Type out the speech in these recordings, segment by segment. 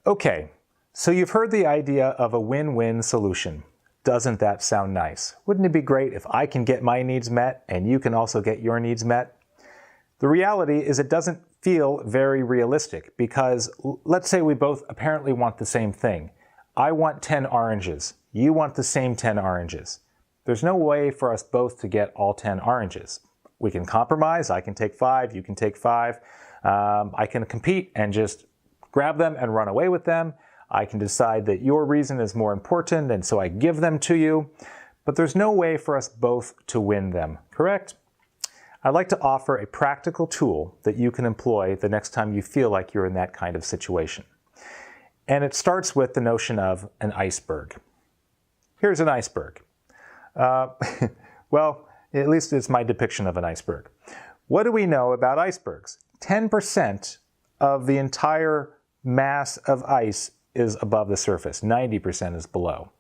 Okay, so you've heard the idea of a win-win solution. Doesn't that sound nice? Wouldn't it be great if I can get my needs met and you can also get your needs met? The reality is it doesn't feel very realistic because let's say we both apparently want the same thing. I want 10 oranges. You want the same 10 oranges. There's no way for us both to get all 10 oranges. We can compromise. I can take 5. You can take 5. I can compete and just grab them and run away with them. I can decide that your reason is more important and so I give them to you. But there's no way for us both to win them, correct? I'd like to offer a practical tool that you can employ the next time you feel like you're in that kind of situation. And it starts with the notion of an iceberg. Here's an iceberg. Well, at least it's my depiction of an iceberg. What do we know about icebergs? 10% of the entire mass of ice is above the surface. 90% is below.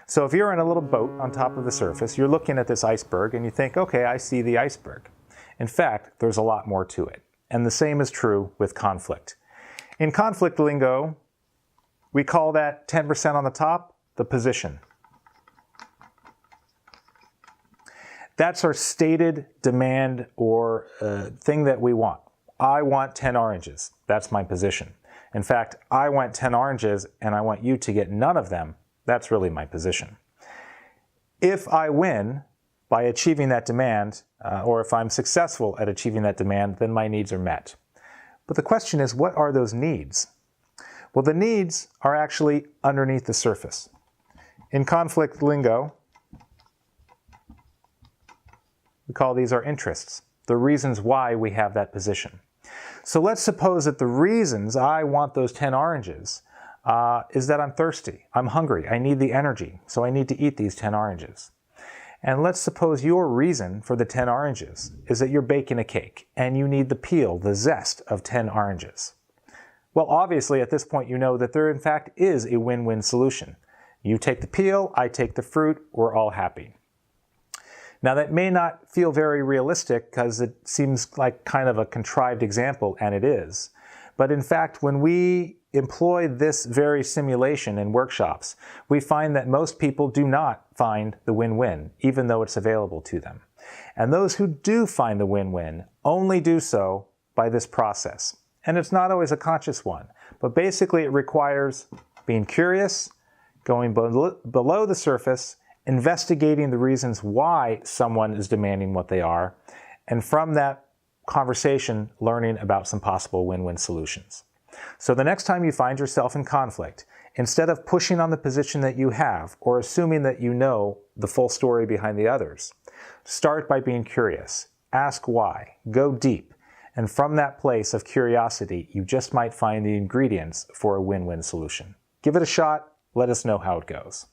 So if you're in a little boat on top of the surface, you're looking at this iceberg and you think, okay, I see the iceberg. In fact, there's a lot more to it. And the same is true with conflict. In conflict lingo, we call that 10% on the top the position. That's our stated demand or thing that we want. I want 10 oranges. That's my position. In fact, I want 10 oranges and I want you to get none of them. That's really my position. If I win by achieving that demand, or if I'm successful at achieving that demand, then my needs are met. But the question is, what are those needs? Well, the needs are actually underneath the surface. In conflict lingo, we call these our interests, the reasons why we have that position. So let's suppose that the reasons I want those 10 oranges is that I'm thirsty, I'm hungry, I need the energy, so I need to eat these 10 oranges. And let's suppose your reason for the 10 oranges is that you're baking a cake and you need the peel, the zest of 10 oranges. Well, obviously at this point you know that there in fact is a win-win solution. You take the peel, I take the fruit, we're all happy. Now that may not feel very realistic because it seems like kind of a contrived example, and it is. But in fact, when we employ this very simulation in workshops, we find that most people do not find the win-win, even though it's available to them. And those who do find the win-win only do so by this process. And it's not always a conscious one, but basically it requires being curious, going below the surface, investigating the reasons why someone is demanding what they are, and from that conversation, learning about some possible win-win solutions. So the next time you find yourself in conflict, instead of pushing on the position that you have or assuming that you know the full story behind the others, start by being curious. Ask why. Go deep. And from that place of curiosity, you just might find the ingredients for a win-win solution. Give it a shot. Let us know how it goes.